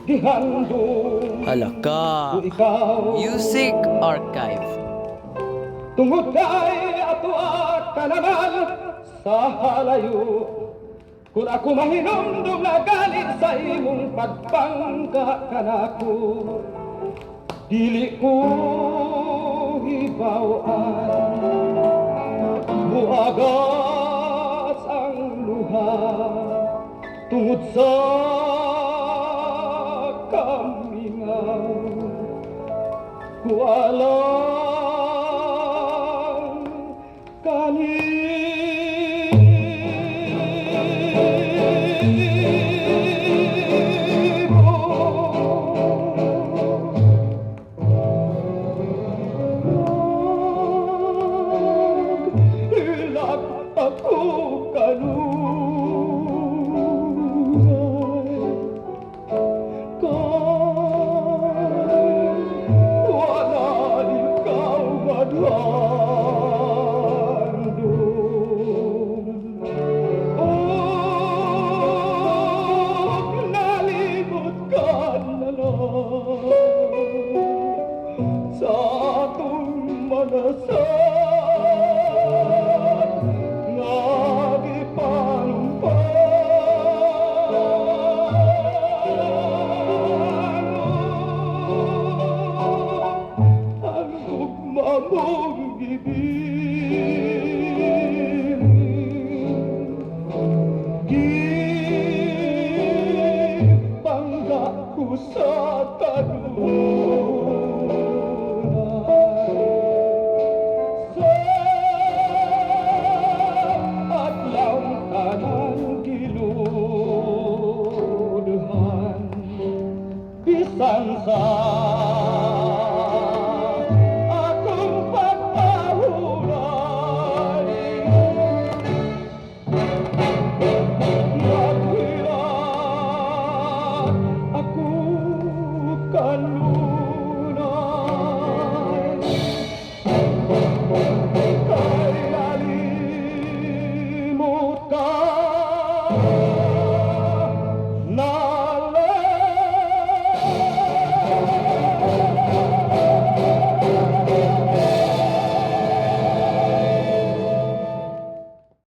gihandong Halaka. ikaw Music Archive. tungod kay ato ka naman sa halayo. Kung ako mahinumdum na galit sa imong pagpangka kanako, dili ko hibawaan muagas ang luha tungod sa kamingaw. Kualang ilag ako kanunay wala ikaw madlandong. Oh, nalimot ka na lang sa atong manasan nga gipampano ang ugma mong gibig. Gipangga ko sa kanunay sa adlaw tanan giludhan bisan sa